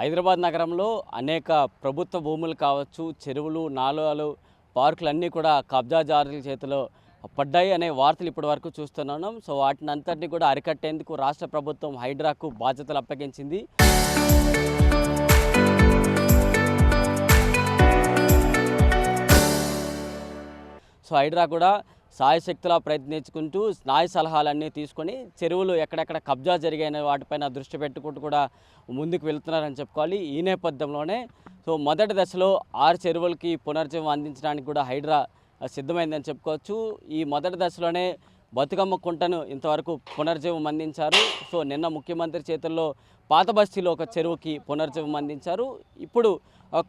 హైదరాబాద్ నగరంలో అనేక ప్రభుత్వ భూములు కావచ్చు, చెరువులు, నాలాలు, పార్కులు అన్నీ కూడా కబ్జాదారుల చేతిలో పడ్డాయి అనే వార్తలు ఇప్పటివరకు చూస్తున్నాం. సో వాటిని అంతటిని కూడా అరికట్టేందుకు రాష్ట్ర ప్రభుత్వం హైడ్రాకు బాధ్యతలు అప్పగించింది. సో హైడ్రా కూడా సాయశక్తులా ప్రయత్నించుకుంటూ న్యాయ సలహాలన్నీ తీసుకొని చెరువులు ఎక్కడెక్కడ కబ్జా జరిగాయనే వాటిపైన దృష్టి పెట్టుకుంటూ కూడా ముందుకు వెళ్తున్నారని చెప్పుకోవాలి. ఈ నేపథ్యంలోనే మొదటి దశలో 6 చెరువులకి పునర్జీవం అందించడానికి కూడా హైడ్రా సిద్ధమైందని చెప్పుకోవచ్చు. ఈ మొదటి దశలోనే బతుకమ్మ కుంటను ఇంతవరకు పునర్జీవం అందించారు. నిన్న ముఖ్యమంత్రి చేతుల్లో పాత బస్తీలో ఒక చెరువుకి పునర్జీవం అందించారు. ఇప్పుడు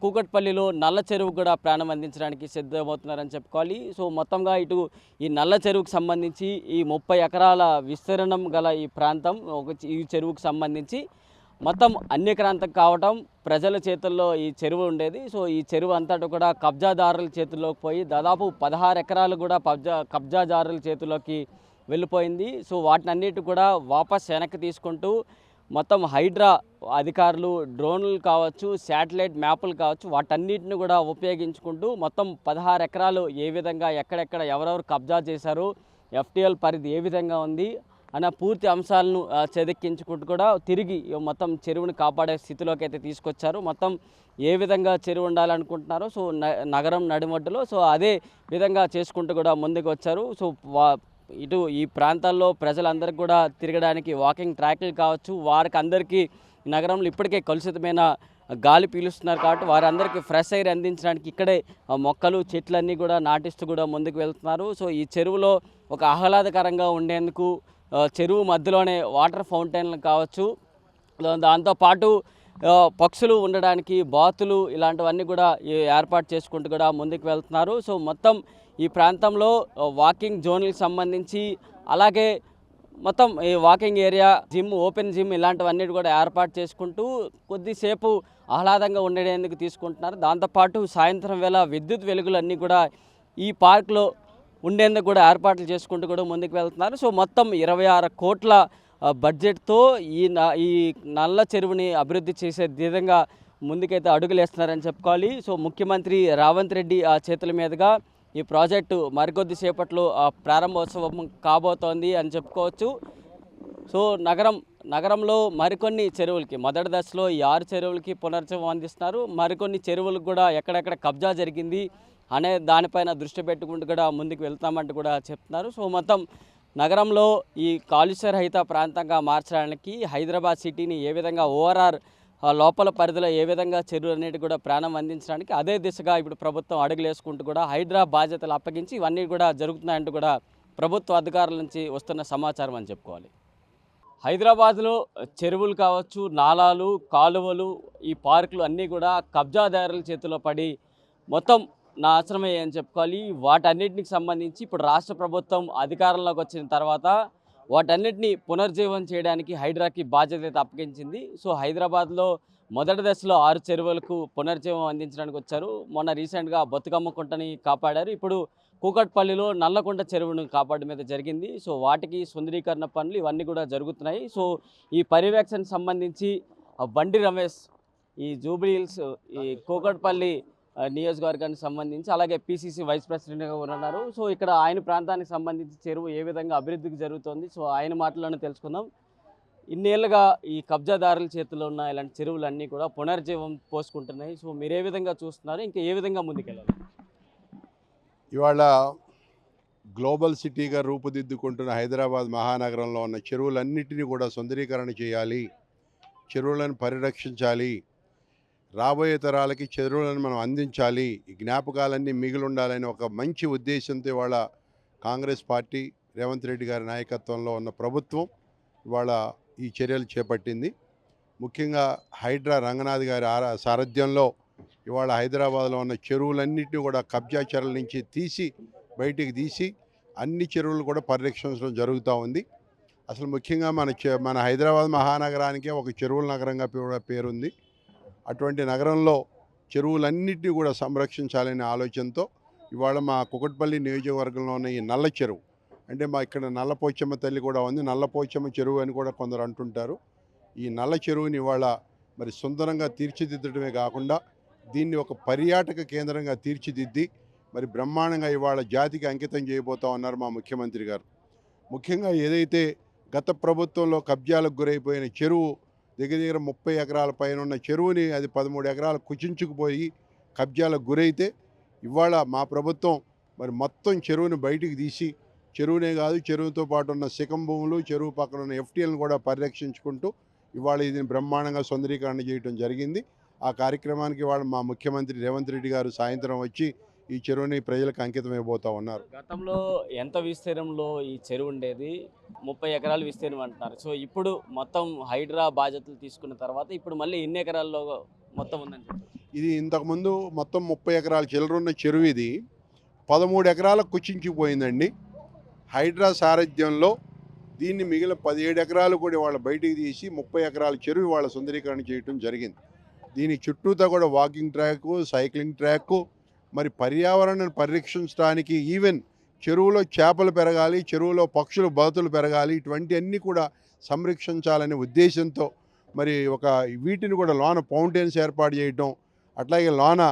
కూకట్పల్లిలో నల్ల చెరువు కూడా ప్రాణం అందించడానికి సిద్ధమవుతున్నారని చెప్పుకోవాలి. మొత్తంగా ఇటు ఈ నల్ల చెరువుకు సంబంధించి ఈ 30 ఎకరాల విస్తీర్ణం గల ఈ ప్రాంతం ఈ చెరువుకు సంబంధించి మొత్తం అన్యక్రాంతం కావటం, ప్రజల చేతుల్లో ఈ చెరువు ఉండేది. ఈ చెరువు అంతటా కూడా కబ్జాదారుల చేతుల్లోకి పోయి దాదాపు 16 ఎకరాలు కూడా కబ్జాదారుల చేతుల్లోకి వెళ్ళిపోయింది. వాటినన్నిటి కూడా వాపస్ వెనక్కి తీసుకుంటూ మొత్తం హైడ్రా అధికారులు డ్రోన్లు కావచ్చు, శాటిలైట్ మ్యాపులు కావచ్చు, వాటన్నిటిని కూడా ఉపయోగించుకుంటూ మొత్తం 16 ఎకరాలు ఏ విధంగా ఎక్కడెక్కడ ఎవరెవరు కబ్జా చేశారు, ఎఫ్టీఎల్ పరిధి ఏ విధంగా ఉంది అన్న పూర్తి అంశాలను చెదెక్కించుకుంటూ కూడా తిరిగి మొత్తం చెరువుని కాపాడే స్థితిలోకి అయితే తీసుకొచ్చారు. మొత్తం ఏ విధంగా చెరువు ఉండాలనుకుంటున్నారో నగరం నడిమొడ్డులో అదే విధంగా చేసుకుంటూ కూడా ముందుకు వచ్చారు. ఇటు ఈ ప్రాంతాల్లో ప్రజలందరికీ కూడా తిరగడానికి వాకింగ్ ట్రాక్లు కావచ్చు, వారికి అందరికీ నగరంలో ఇప్పటికే కలుషితమైన గాలి పీలుస్తున్నారు కాబట్టి వారందరికీ ఫ్రెష్ ఎయిర్ అందించడానికి ఇక్కడే మొక్కలు చెట్లన్నీ కూడా నాటిస్తూ కూడా ముందుకు వెళ్తున్నారు. ఈ చెరువులో ఒక ఆహ్లాదకరంగా ఉండేందుకు చెరువు మధ్యలోనే వాటర్ ఫౌంటైన్లు కావచ్చు, దాంతోపాటు పక్షులు ఉండడానికి బాతులు ఇలాంటివన్నీ కూడా ఏర్పాటు చేసుకుంటూ కూడా ముందుకు వెళ్తున్నారు. మొత్తం ఈ ప్రాంతంలో వాకింగ్ జోన్లకు సంబంధించి అలాగే మొత్తం ఈ walking area, gym, open gym ఇలాంటివన్నీ కూడా ఏర్పాటు చేసుకుంటూ కొద్దిసేపు ఆహ్లాదంగా ఉండేందుకు తీసుకుంటున్నారు. దాంతోపాటు సాయంత్రం వేళ విద్యుత్ వెలుగులన్నీ కూడా ఈ పార్క్లో ఉండేందుకు కూడా ఏర్పాట్లు చేసుకుంటూ కూడా ముందుకు వెళ్తున్నారు. మొత్తం 26 కోట్ల బడ్జెట్తో ఈ నల్ల చెరువుని అభివృద్ధి చేసే విధంగా ముందుకైతే అడుగులు వేస్తున్నారని చెప్పుకోవాలి. ముఖ్యమంత్రి రేవంత్ రెడ్డి చేతుల మీదుగా ఈ ప్రాజెక్టు మరికొద్దిసేపట్లో ప్రారంభోత్సవం కాబోతోంది అని చెప్పుకోవచ్చు. నగరంలో మరికొన్ని చెరువులకి మొదటి దశలో ఈ 6 చెరువులకి పునర్జీవం అందిస్తున్నారు. మరికొన్ని చెరువులకు కూడా ఎక్కడెక్కడ కబ్జా జరిగింది అనే దానిపైన దృష్టి పెట్టుకుంటూ కూడా ముందుకు వెళ్తామంటూ కూడా చెప్తున్నారు. మొత్తం నగరంలో ఈ కాలుష్య రహిత ప్రాంతంగా మార్చడానికి హైదరాబాద్ సిటీని ఏ విధంగా ఓఆర్ఆర్ లోపల పరిధిలో ఏ విధంగా చెరువులన్నిటి కూడా ప్రాణం అందించడానికి అదే దిశగా ఇప్పుడు ప్రభుత్వం అడుగులు వేసుకుంటూ కూడా హైడ్రా బాధ్యతలు అప్పగించి ఇవన్నీ కూడా జరుగుతున్నాయంటూ కూడా ప్రభుత్వ అధికారుల నుంచి వస్తున్న సమాచారం అని చెప్పుకోవాలి. హైదరాబాద్లో చెరువులు కావచ్చు, నాలాలు, కాలువలు, ఈ పార్కులు అన్నీ కూడా కబ్జాదారుల చేతిలో పడి మొత్తం నాశనమే అని చెప్పుకోవాలి. వాటన్నిటికి సంబంధించి ఇప్పుడు రాష్ట్ర ప్రభుత్వం అధికారంలోకి వచ్చిన తర్వాత వాటన్నిటిని పునర్జీవం చేయడానికి హైడ్రాకి బాధ్యత అయితే అప్పగించింది. హైదరాబాద్లో మొదటి దశలో 6 చెరువులకు పునర్జీవం అందించడానికి వచ్చారు. మొన్న రీసెంట్గా బతుకమ్మ కుంటని కాపాడారు. ఇప్పుడు కూకట్పల్లిలో నల్లకుంట చెరువును కాపాడడం మీద జరిగింది. వాటికి సుందరీకరణ పనులు ఇవన్నీ కూడా జరుగుతున్నాయి. ఈ పర్యవేక్షణ సంబంధించి బండి రమేష్ ఈ జూబ్లీ హిల్స్ ఈ కూకట్పల్లి నియోజకవర్గానికి సంబంధించి అలాగే పీసీసీ వైస్ ప్రెసిడెంట్గా ఉన్నారు. ఇక్కడ ఆయన ప్రాంతానికి సంబంధించి చెరువు ఏ విధంగా అభివృద్ధికి జరుగుతుంది ఆయన మాటల్లోనే తెలుసుకుందాం. ఇన్నేళ్ళుగా ఈ కబ్జాదారుల చేతిలో ఉన్న ఇలాంటి చెరువులన్నీ కూడా పునర్జీవం పోసుకుంటున్నాయి. మీరు ఏ విధంగా చూస్తున్నారు, ఇంకా ఏ విధంగా ముందుకెళ్ళాలి? ఇవాళ గ్లోబల్ సిటీగా రూపుదిద్దుకుంటున్న హైదరాబాద్ మహానగరంలో ఉన్న చెరువులన్నిటినీ కూడా సుందరీకరణ చేయాలి, చెరువులను పరిరక్షించాలి, రాబోయే తరాలకి చెరువులను మనం అందించాలి, ఈ జ్ఞాపకాలన్నీ మిగిలి ఉండాలని ఒక మంచి ఉద్దేశంతో ఇవాళ కాంగ్రెస్ పార్టీ రేవంత్ రెడ్డి గారి నాయకత్వంలో ఉన్న ప్రభుత్వం ఇవాళ ఈ చర్యలు చేపట్టింది. ముఖ్యంగా హైడ్రా రంగనాథ్ గారి సారథ్యంలో ఇవాళ హైదరాబాద్లో ఉన్న చెరువులన్నింటినీ కూడా కబ్జా చెరువుల నుంచి బయటికి తీసి అన్ని చెరువులు కూడా పరిరక్షించడం జరుగుతూ ఉంది. అసలు ముఖ్యంగా మన హైదరాబాద్ మహానగరానికే ఒక చెరువుల నగరంగా పేరుంది. అటువంటి నగరంలో చెరువులన్నింటినీ కూడా సంరక్షించాలనే ఆలోచనతో ఇవాళ మా కూకట్పల్లి నియోజకవర్గంలో ఉన్న ఈ నల్ల చెరువు, అంటే మా ఇక్కడ నల్లపోచమ్మ తల్లి కూడా ఉంది, నల్లపోచమ్మ చెరువు అని కూడా కొందరు అంటుంటారు. ఈ నల్ల చెరువుని ఇవాళ మరి సుందరంగా తీర్చిదిద్దడమే కాకుండా దీన్ని ఒక పర్యాటక కేంద్రంగా తీర్చిదిద్ది మరి బ్రహ్మాండంగా ఇవాళ జాతికి అంకితం చేయబోతా ఉన్నారు మా ముఖ్యమంత్రి గారు. ముఖ్యంగా ఏదైతే గత ప్రభుత్వంలో కబ్జాలకు గురైపోయిన చెరువు దగ్గర దగ్గర 30 ఎకరాల పైన ఉన్న చెరువుని అది 13 ఎకరాలు కుచించుకుపోయి కబ్జాలకు గురైతే ఇవాళ మా ప్రభుత్వం మరి మొత్తం చెరువుని బయటికి తీసి చెరువునే కాదు చెరువుతో పాటు ఉన్న శిఖం భూములు చెరువు పక్కన ఉన్న ఎఫ్టీఎల్ని కూడా పరిరక్షించుకుంటూ ఇవాళ ఇది బ్రహ్మాండంగా సుందరీకరణ చేయడం జరిగింది. ఆ కార్యక్రమానికి ఇవాళ మా ముఖ్యమంత్రి రేవంత్ రెడ్డి గారు సాయంత్రం వచ్చి ఈ చెరువుని ప్రజలకు అంకితం అయిపోతూ ఉన్నారు. గతంలో ఎంత విస్తీర్ణంలో ఈ చెరువు ఉండేది? 30 ఎకరాలు విస్తీర్ణం అంటున్నారు. సో ఇప్పుడు మొత్తం హైడ్రా బాధ్యతలు తీసుకున్న తర్వాత ఇప్పుడు మళ్ళీ ఎన్ని ఎకరాల్లో మొత్తం ఉందని చెప్పారు? ఇది ఇంతకుముందు మొత్తం 30 ఎకరాల చిల్లరున్న చెరువు ఇది 13 ఎకరాలకు కుచించిపోయిందండి. హైడ్రా సారథ్యంలో దీన్ని మిగిలిన 17 ఎకరాలు కూడా వాళ్ళ బయటికి తీసి 30 ఎకరాల చెరువు వాళ్ళ సుందరీకరణ చేయడం జరిగింది. దీని చుట్టూతా కూడా వాకింగ్ ట్రాక్, సైక్లింగ్ ట్రాక్, మరి పర్యావరణాన్ని పరిరక్షించడానికి ఈవెన్ చెరువులో చేపలు పెరగాలి, చెరువులో పక్షులు బతులు పెరగాలి, ఇటువంటి అన్నీ కూడా సంరక్షించాలనే ఉద్దేశంతో మరి ఒక వీటిని కూడా లోన ఫౌంటైన్స్ ఏర్పాటు చేయటం, అట్లాగే లోన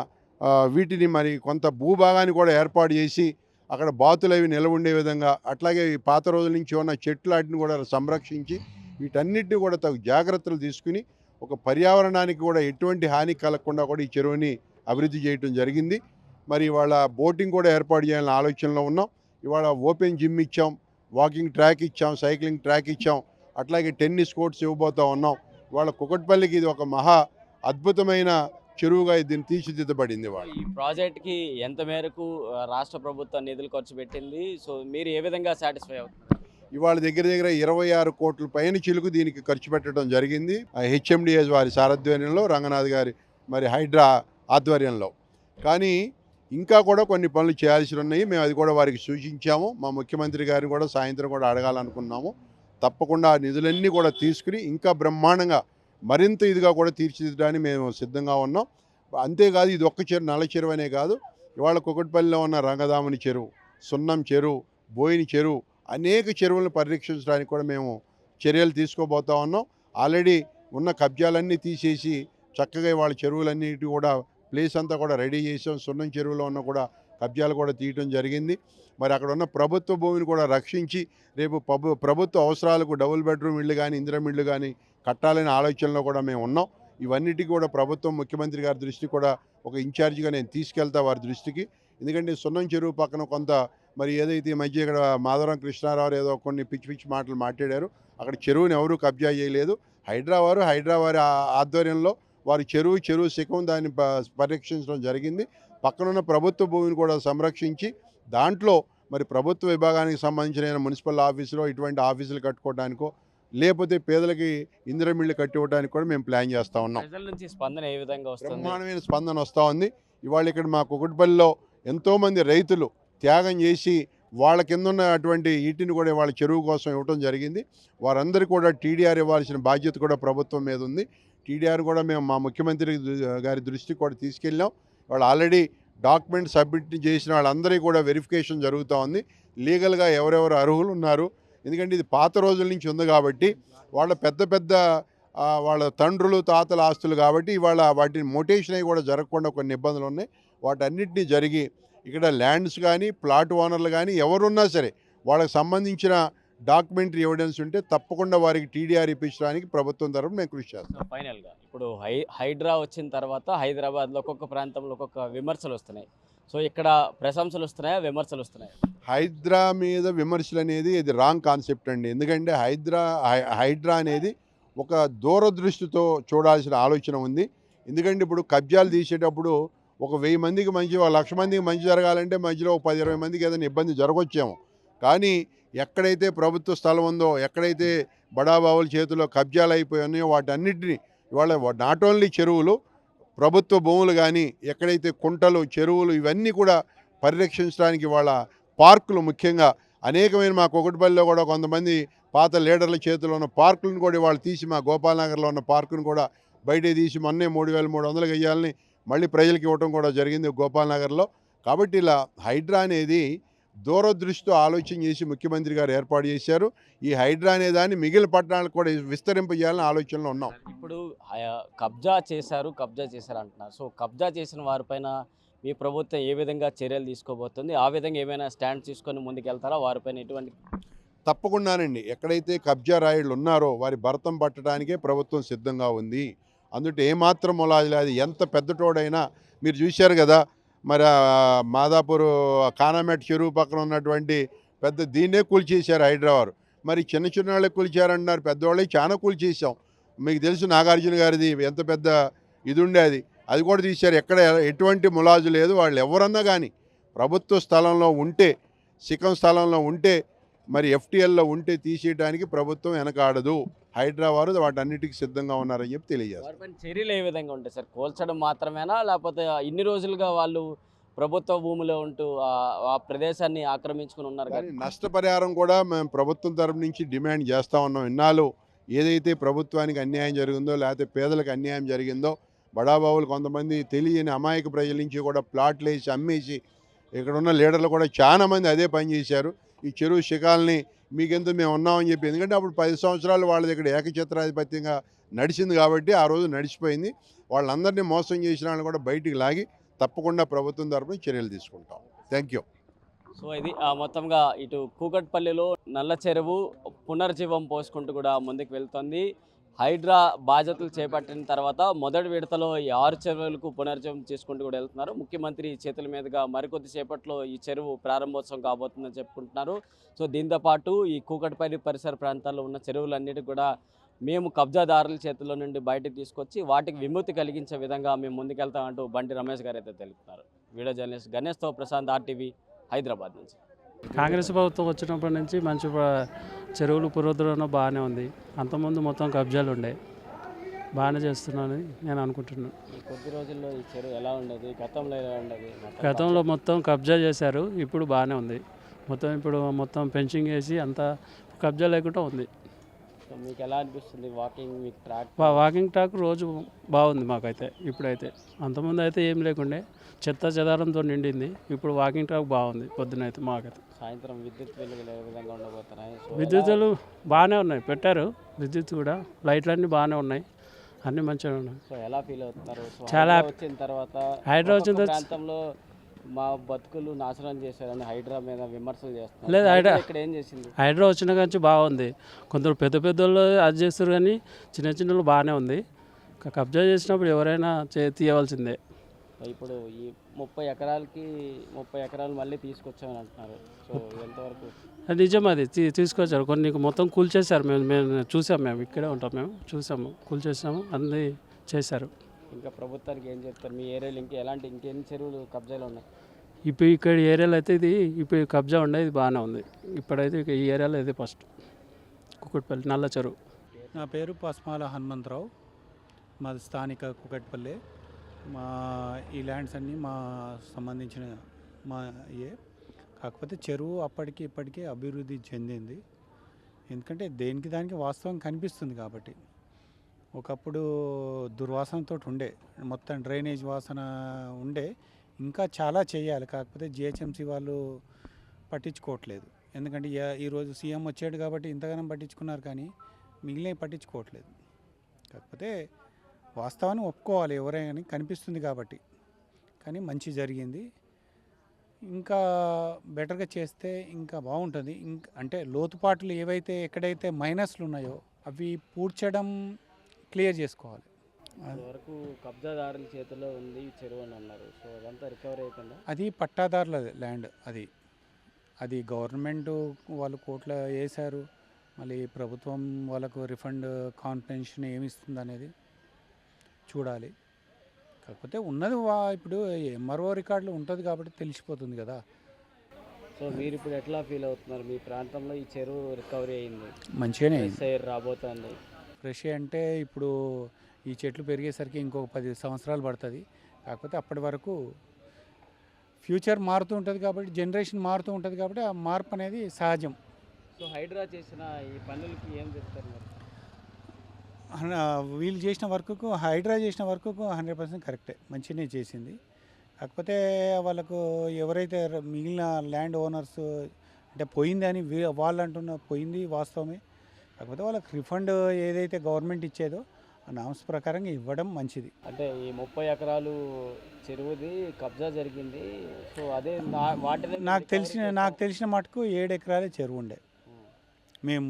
వీటిని మరి కొంత భూభాగాన్ని కూడా ఏర్పాటు చేసి అక్కడ బాతులు అవి నిలవ ఉండే విధంగా, అట్లాగే ఈ పాత రోజుల నుంచి ఉన్న చెట్లు వాటిని కూడా సంరక్షించి వీటన్నిటిని కూడా తగు జాగ్రత్తలు తీసుకుని ఒక పర్యావరణానికి కూడా ఎటువంటి హాని కలగకుండా కూడా ఈ చెరువుని అభివృద్ధి చేయటం జరిగింది. మరి ఇవాళ బోటింగ్ కూడా ఏర్పాటు చేయాలని ఆలోచనలో ఉన్నాం. ఇవాళ ఓపెన్ జిమ్ ఇచ్చాం, వాకింగ్ ట్రాక్ ఇచ్చాం, సైక్లింగ్ ట్రాక్ ఇచ్చాం, అట్లాగే టెన్నిస్ కోర్ట్స్ ఇవ్వబోతూ ఉన్నాం. ఇవాళ కుకట్పల్లికి ఇది ఒక మహా అద్భుతమైన చెరువుగా దీన్ని తీర్చిదిద్దబడింది. వాళ్ళు ఈ ప్రాజెక్ట్కి ఎంత మేరకు రాష్ట్ర ప్రభుత్వం నిధులు ఖర్చు పెట్టింది? సో మీరు ఏ విధంగా సాటిస్ఫై అవుతున్నారు? ఇవాళ దగ్గర దగ్గర 26 కోట్ల పైన చిలుకు దీనికి ఖర్చు పెట్టడం జరిగింది. హెచ్ఎండిఎస్ వారి సారథ్యంలో, రంగనాథ్ గారి మరి హైడ్రా ఆధ్వర్యంలో. కానీ ఇంకా కూడా కొన్ని పనులు చేయాల్సి ఉన్నాయి. మేము అది కూడా వారికి సూచించాము. మా ముఖ్యమంత్రి గారిని కూడా సాయంత్రం కూడా అడగాలనుకున్నాము. తప్పకుండా ఆ నిధులన్నీ కూడా తీసుకుని ఇంకా బ్రహ్మాండంగా మరింత ఇదిగా కూడా తీర్చిదిద్దడానికి మేము సిద్ధంగా ఉన్నాం. అంతేకాదు ఇది ఒక్క చెరువు, నల్ల చెరువు అనే కాదు, ఇవాళ కుకట్పల్లిలో ఉన్న రంగదాముని చెరువు, సున్నం చెరువు, బోయిని చెరువు, అనేక చెరువులను పరిరక్షించడానికి కూడా మేము చర్యలు తీసుకోబోతా ఉన్నాం. ఆల్రెడీ ఉన్న కబ్జాలన్నీ తీసేసి చక్కగా ఇవాళ చెరువులన్నిటి కూడా ప్లేస్ అంతా కూడా రెడీ చేసాం. సున్నం చెరువులో ఉన్న కూడా కబ్జాలు కూడా తీయటం జరిగింది. మరి అక్కడ ఉన్న ప్రభుత్వ భూమిని కూడా రక్షించి రేపు ప్రభుత్వ అవసరాలకు డబుల్ బెడ్రూమ్ ఇళ్ళు కానీ, ఇందిరం ఇళ్ళు కానీ కట్టాలనే ఆలోచనలో కూడా మేము ఉన్నాం. ఇవన్నిటికీ కూడా ప్రభుత్వం ముఖ్యమంత్రి గారి దృష్టికి కూడా ఒక ఇన్ఛార్జిగా నేను తీసుకెళ్తా వారి దృష్టికి. ఎందుకంటే సున్నం చెరువు పక్కన కొంత మరి ఏదైతే ఈ మధ్య ఇక్కడ మాధవరం కృష్ణారావు ఏదో కొన్ని పిచ్చి పిచ్చి మాటలు మాట్లాడారు. అక్కడ చెరువుని ఎవరూ కబ్జా చేయలేదు. హైడ్రా వారి ఆధ్వర్యంలో వారి చెరువు శిఖం దాన్ని పరిరక్షించడం జరిగింది. పక్కనున్న ప్రభుత్వ భూమిని కూడా సంరక్షించి దాంట్లో మరి ప్రభుత్వ విభాగానికి సంబంధించిన మున్సిపల్ ఆఫీసులో ఇటువంటి ఆఫీసులు కట్టుకోవడానికో లేకపోతే పేదలకి ఇందిరం ఇళ్ళు కట్టివ్వడానికి కూడా మేము ప్లాన్ చేస్తూ ఉన్నాం. ప్రజల నుంచి స్పందన ఏ విధంగా వస్తుంది? బ్రహ్మాండమైన స్పందన వస్తూ ఉంది. ఇవాళ ఇక్కడ మా కుకట్పల్లిలో ఎంతోమంది రైతులు త్యాగం చేసి వాళ్ళ కింద ఉన్న అటువంటి వీటిని కూడా వాళ్ళ చెరువు కోసం ఇవ్వడం జరిగింది. వారందరికీ కూడా టీడీఆర్ ఇవ్వాల్సిన బాధ్యత కూడా ప్రభుత్వం మీద ఉంది. టీడీఆర్ కూడా మేము మా ముఖ్యమంత్రి గారి దృష్టికి కూడా తీసుకెళ్ళాం. వాళ్ళు ఆల్రెడీ డాక్యుమెంట్ సబ్మిట్ చేసిన వాళ్ళందరికీ కూడా వెరిఫికేషన్ జరుగుతూ ఉంది. లీగల్గా ఎవరెవరు అర్హులు ఉన్నారు, ఎందుకంటే ఇది పాత రోజుల నుంచి ఉంది కాబట్టి వాళ్ళ పెద్ద వాళ్ళ తండ్రులు తాతల ఆస్తులు కాబట్టి ఇవాళ వాటిని మోటేషన్ అయ్యి కూడా జరగకుండా కొన్ని ఇబ్బందులు ఉన్నాయి. వాటన్నిటినీ జరిగి ఇక్కడ ల్యాండ్స్ కానీ ప్లాట్ ఓనర్లు కానీ ఎవరున్నా సరే వాళ్ళకి సంబంధించిన డాక్యుమెంటరీ ఎవిడెన్స్ ఉంటే తప్పకుండా వారికి టీడీఆర్ ఇప్పించడానికి ప్రభుత్వం తరఫున మేము కృషి చేస్తాం. ఫైనల్గా ఇప్పుడు హైడ్రా వచ్చిన తర్వాత హైదరాబాద్లో ఒక్కొక్క ప్రాంతంలో ఒక్కొక్క విమర్శలు వస్తున్నాయి. సో ఇక్కడ ప్రశంసలు వస్తున్నాయా, విమర్శలు వస్తున్నాయా? హైడ్రా మీద విమర్శలు అనేది ఇది రాంగ్ కాన్సెప్ట్ అండి. ఎందుకంటే హైడ్రా అనేది ఒక దూరదృష్టితో చూడాల్సిన ఆలోచన ఉంది. ఎందుకంటే ఇప్పుడు కబ్జాలు తీసేటప్పుడు ఒక 1000 మందికి మంచి, 1,00,000 మందికి మంచి జరగాలంటే మధ్యలో 10-20 మందికి ఏదైనా ఇబ్బంది జరగొచ్చేమో. కానీ ఎక్కడైతే ప్రభుత్వ స్థలం ఉందో, ఎక్కడైతే బడాబావుల చేతిలో కబ్జాలు అయిపోయి ఉన్నాయో వాటన్నిటిని ఇవాళ నాట్ ఓన్లీ చెరువులు, ప్రభుత్వ భూములు కానీ, ఎక్కడైతే కుంటలు, చెరువులు ఇవన్నీ కూడా పరిరక్షించడానికి ఇవాళ పార్కులు ముఖ్యంగా అనేకమైన మా కుకట్పల్లిలో కూడా కొంతమంది పాత లీడర్ల చేతిలో ఉన్న పార్కులను కూడా వాళ్ళు తీసి మా గోపాలనగర్లో ఉన్న పార్కును కూడా బయట తీసి మొన్నే 3,300 గెయ్యాలని మళ్ళీ ప్రజలకు ఇవ్వటం కూడా జరిగింది గోపాలనగర్లో. కాబట్టి ఇలా హైడ్రా అనేది దూరదృష్టితో ఆలోచన చేసి ముఖ్యమంత్రి గారు ఏర్పాటు చేశారు. ఈ హైడ్రా అనే దాన్ని మిగిలిన పట్టణాలకు కూడా విస్తరింపజేయాలని ఆలోచనలో ఉన్నాం. ఇప్పుడు కబ్జా చేశారు అంటున్నారు. సో కబ్జా చేసిన వారిపైన మీ ప్రభుత్వం ఏ విధంగా చర్యలు తీసుకోబోతుంది? ఆ విధంగా ఏమైనా స్టాండ్ తీసుకొని ముందుకెళ్తారా? వారిపైన ఎటువంటి తప్పకుండానండి. ఎక్కడైతే కబ్జా రాయుళ్ళు ఉన్నారో వారి భరతం పట్టడానికే ప్రభుత్వం సిద్ధంగా ఉంది. అందుకే ఏమాత్రం మొలాది లేదు. ఎంత పెద్దటోడైనా మీరు చూశారు కదా, మరి మాదాపూర్ కానామెట్ చెరువు పక్కన ఉన్నటువంటి పెద్ద దీన్నే కూల్చేశారు హైదరాబాద్. మరి చిన్న చిన్న వాళ్ళకి కూల్చారంటున్నారు, పెద్దవాళ్ళకి చాలా కూల్చేసాం. మీకు తెలుసు నాగార్జున గారిది ఎంత పెద్ద ఇది ఉండేది, అది కూడా తీశారు. ఎక్కడ ఎటువంటి ములాజు లేదు. వాళ్ళు ఎవరన్నా కానీ ప్రభుత్వ స్థలంలో ఉంటే, శిఖం స్థలంలో ఉంటే, మరి ఎఫ్టీఎల్లో ఉంటే తీసేయడానికి ప్రభుత్వం వెనకాడదు. హైదరాబాద్ వాటన్నిటికీ సిద్ధంగా ఉన్నారని చెప్పి తెలియజేస్తారు. వారిపైన చర్యలు ఏ విధంగా ఉంటాయి సార్? కూల్చడం మాత్రమేనా, లేకపోతే ఇన్ని రోజులుగా వాళ్ళు ప్రభుత్వ భూమిలో ఉంటూ ఆ ప్రదేశాన్ని ఆక్రమించుకుని ఉన్నారు కానీ కదా? నష్టపరిహారం కూడా మేము ప్రభుత్వం తరపు నుంచి డిమాండ్ చేస్తూ ఉన్నాం. ఇన్నాళ్ళు ఏదైతే ప్రభుత్వానికి అన్యాయం జరిగిందో, లేకపోతే పేదలకు అన్యాయం జరిగిందో, బడాబాబులు కొంతమంది తెలియని అమాయక ప్రజల నుంచి కూడా ప్లాట్లు వేసి అమ్మేసి ఇక్కడ ఉన్న లీడర్లు కూడా చాలామంది అదే పని చేశారు. ఈ చెరువు శిఖాలని మీకెందుకు మేము ఉన్నామని చెప్పి, ఎందుకంటే అప్పుడు 10 సంవత్సరాలు వాళ్ళ దగ్గర ఏకఛత్రాధిపత్యంగా నడిచింది కాబట్టి ఆ రోజు నడిచిపోయింది. వాళ్ళందరినీ మోసం చేసిన వాళ్ళని కూడా బయటికి లాగి తప్పకుండా ప్రభుత్వం తరపున చర్యలు తీసుకుంటాం. Thank you. సో ఇది మొత్తంగా ఇటు కూకట్పల్లిలో నల్ల చెరువు పునర్జీవం పోసుకుంటూ కూడా ముందుకు వెళ్తుంది. హైడ్రా బాధ్యతలు చేపట్టిన తర్వాత మొదటి విడతలో ఈ 6 చెరువులకు పునర్జీవం చేసుకుంటూ కూడా వెళ్తున్నారు. ముఖ్యమంత్రి చేతుల మీదుగా మరికొద్ది సేపట్లో ఈ చెరువు ప్రారంభోత్సవం కాబోతుందని చెప్పుకుంటున్నారు. సో దీంతోపాటు ఈ కూకట్పల్లి పరిసర ప్రాంతాల్లో ఉన్న చెరువులన్నిటికీ కూడా మేము కబ్జాదారుల చేతుల్లో నుండి బయటకు తీసుకొచ్చి వాటికి విముక్తి కలిగించే విధంగా మేము ముందుకెళ్తామంటూ బండి రమేష్ గారు అయితే తెలుపుతున్నారు. వీడియో జర్నలిస్ట్ గణేష్తో ప్రశాంత్, RTV, హైదరాబాద్ నుంచి. కాంగ్రెస్ ప్రభుత్వం వచ్చినప్పటి నుంచి మంచి చెరువులు పునరుద్ధరణ బాగానే ఉంది. అంతకుముందు మొత్తం కబ్జాలు ఉండే, బాగానే చేస్తున్నానని నేను అనుకుంటున్నాను. ఈ కొద్ది రోజుల్లో ఈ చెరువు ఎలా ఉండేది, గతంలో ఎలా ఉండేది? గతంలో మొత్తం కబ్జా చేశారు, ఇప్పుడు బాగానే ఉంది. ఇప్పుడు మొత్తం పెంచింగ్ వేసి అంతా కబ్జా లేకుండా ఉంది. సో మీకు ఎలా అనిపిస్తుంది వాకింగ్, మీకు ట్రాక్? వాకింగ్ ట్రాక్ రోజు బాగుంది మాకైతే. ఇప్పుడైతే అంతకుముందు అయితే ఏం లేకుండే, చెత్త చెదారంతో నిండింది. ఇప్పుడు వాకింగ్ ట్రాక్ బాగుంది పొద్దునైతే మాకైతే. సాయంత్రం విద్యుత్ వెలుగులు ఏ విధంగా ఉండబోతున్నాయి? విద్యుత్తులు బాగానే ఉన్నాయి, పెట్టారు విద్యుత్ కూడా. లైట్లన్నీ బాగానే ఉన్నాయి, అన్నీ మంచిగా ఉన్నాయి. సో ఎలా ఫీల్ అవుతున్నారు? చాలా వచ్చిన తర్వాత హైడ్రా వచ్చిన తర్వాత ప్రాంతంలో మా బతుకులు నాశనం చేశారని హైడ్రా మీద విమర్శలు చేస్తున్నారు. లేదు, హైడ్రా ఇక్కడ ఏం చేసింది? హైడ్రా వచ్చిన నుంచి బాగుంది. కొందరు పెద్ద పెద్దోళ్ళు అది చేస్తారు, కానీ చిన్న చిన్న వాళ్ళు బాగానే ఉంది. కబ్జా చేసినప్పుడు ఎవరైనా తీయవలసిందే. ఇప్పుడు ఈ 30 ఎకరాలు మళ్ళీ తీసుకొచ్చామని అంటున్నారు. సో ఎంతవరకు అది నిజం? అది తీసుకొచ్చారు. కొన్ని మొత్తం కూల్చేశారు. మేము చూసాం, మేము ఇక్కడే ఉంటాం, మేము చూసాము, కూల్చేసాము, అన్నీ చేశారు. ఇంకా ప్రభుత్వానికి ఏం చెప్తారు? మీ ఏరియాలో ఇంకెన్ని చెరువులు కబ్జాలు ఉన్నాయి? ఇప్పుడు ఇక్కడ ఏరియాలో అయితే ఇది ఇప్పుడు కబ్జా ఉండే, ఇది బాగానే ఉంది. ఇప్పుడైతే ఈ ఏరియాలో ఇది ఫస్ట్ కుక్కట్పల్లి నల్ల చెరువు. నా పేరు పస్మాల హనుమంతరావు, మాది స్థానిక కుకట్పల్లి. మా ఈ ల్యాండ్స్ అన్నీ మా సంబంధించిన మా కాకపోతే చెరువు అప్పటికి ఇప్పటికీ అభివృద్ధి చెందింది. ఎందుకంటే దేనికి దానికి వాస్తవం కనిపిస్తుంది కాబట్టి. ఒకప్పుడు దుర్వాసనతో ఉండే, మొత్తం డ్రైనేజ్ వాసన ఉండే. ఇంకా చాలా చేయాలి, కాకపోతే GHMC వాళ్ళు పట్టించుకోవట్లేదు. ఎందుకంటే ఈరోజు సీఎం వచ్చాడు కాబట్టి ఇంతగానం పట్టించుకున్నారు, కానీ మిగిలినవి పట్టించుకోవట్లేదు. కాకపోతే వాస్తవాన్ని ఒప్పుకోవాలి ఎవరైనా, కనిపిస్తుంది కాబట్టి. కానీ మంచి జరిగింది, ఇంకా బెటర్గా చేస్తే ఇంకా బాగుంటుంది. అంటే లోతుపాట్లు ఏవైతే ఎక్కడైతే మైనస్లు ఉన్నాయో అవి పూడ్చడం, క్లియర్ చేసుకోవాలి. వరకు కబ్జాదారుల చేతిలో ఉంది ఈ చెరువు అని అన్నారు. సో అదంతా రికవరీ అవుతుందా? అది పట్టాదారుల ల్యాండ్, అది గవర్నమెంట్ వాళ్ళు కోర్టులో వేశారు. మళ్ళీ ప్రభుత్వం వాళ్ళకు రిఫండ్ కాంపెన్సేషన్ ఏమి ఇస్తుంది అనేది చూడాలి. కాకపోతే ఉన్నది ఇప్పుడు MRO రికార్డులో ఉంటుంది కాబట్టి తెలిసిపోతుంది కదా. సో మీరు ఇప్పుడు ఎట్లా ఫీల్ అవుతున్నారు? మీ ప్రాంతంలో ఈ చెరువు రికవరీ అయింది, మంచిగానే రాబోతుంది. ఫ్రెష్ అంటే ఇప్పుడు ఈ చెట్లు పెరిగేసరికి ఇంకొక 10 సంవత్సరాలు పడుతుంది. కాకపోతే అప్పటి వరకు ఫ్యూచర్ మారుతూ ఉంటుంది కాబట్టి, జనరేషన్ మారుతూ ఉంటుంది కాబట్టి ఆ మార్పు అనేది సహజం. సో హైడ్రా చేసిన ఈ పనులకి ఏం చెప్తారు మరి? వీళ్ళు చేసిన వర్క్కు, హైడ్రా చేసిన వర్క్కు 100% కరెక్టే, మంచిగానే చేసింది. కాకపోతే వాళ్ళకు ఎవరైతే మిగిలిన ల్యాండ్ ఓనర్స్ అంటే పోయింది అని వాళ్ళు అంటున్న పోయింది వాస్తవమే. కాకపోతే వాళ్ళకి రిఫండ్ ఏదైతే గవర్నమెంట్ ఇచ్చేదో ఆ నామ్స్ ప్రకారంగా ఇవ్వడం మంచిది. అంటే ఈ 30 ఎకరాలు చెరువుది కబ్జా జరిగింది. సో అదే వాటిని నాకు తెలిసిన మటుకు 7 ఎకరాలే చెరువు ఉండే. మేము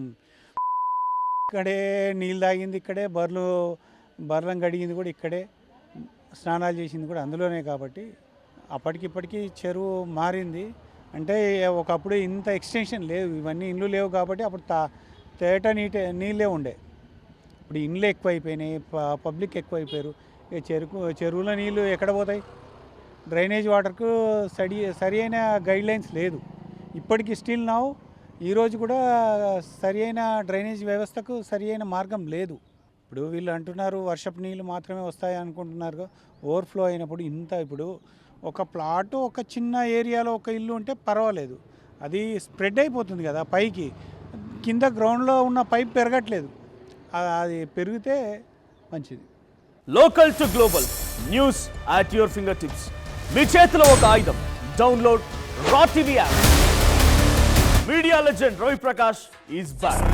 ఇక్కడే నీళ్ళు తాగింది ఇక్కడే, బర్రెలను కడిగింది కూడా ఇక్కడే, స్నానాలు చేసింది కూడా అందులోనే. కాబట్టి అప్పటికిప్పటికీ చెరువు మారింది. అంటే ఒకప్పుడు ఇంత ఎక్స్టెన్షన్ లేదు, ఇవన్నీ ఇండ్లు లేవు కాబట్టి అప్పుడు తేట నీళ్ళే ఉండే. ఇప్పుడు ఇండ్లు ఎక్కువైపోయినాయి, పబ్లిక్ ఎక్కువైపోయారు. ఇక చెరువుల నీళ్ళు ఎక్కడ పోతాయి? డ్రైనేజ్ వాటర్కు సరి అయిన గైడ్లైన్స్ లేదు ఇప్పటికీ. స్టిల్ నౌ ఈరోజు కూడా సరి అయిన డ్రైనేజ్ వ్యవస్థకు సరి అయిన మార్గం లేదు. ఇప్పుడు వీళ్ళు అంటున్నారు వర్షపు నీళ్ళు మాత్రమే వస్తాయి అనుకుంటున్నారు. ఓవర్ఫ్లో అయినప్పుడు ఇప్పుడు ఒక ప్లాట్ ఒక చిన్న ఏరియాలో ఒక ఇల్లు ఉంటే పర్వాలేదు, అది స్ప్రెడ్ అయిపోతుంది కదా పైకి. కింద గ్రౌండ్లో ఉన్న పైప్ పెరగట్లేదు, అది పెరిగితే మంచిది. Local to global news at your fingertips. మీ చేతిలో ఒక ఆయుధం. Download Raw TV app. Media legend Ravi Prakash is back.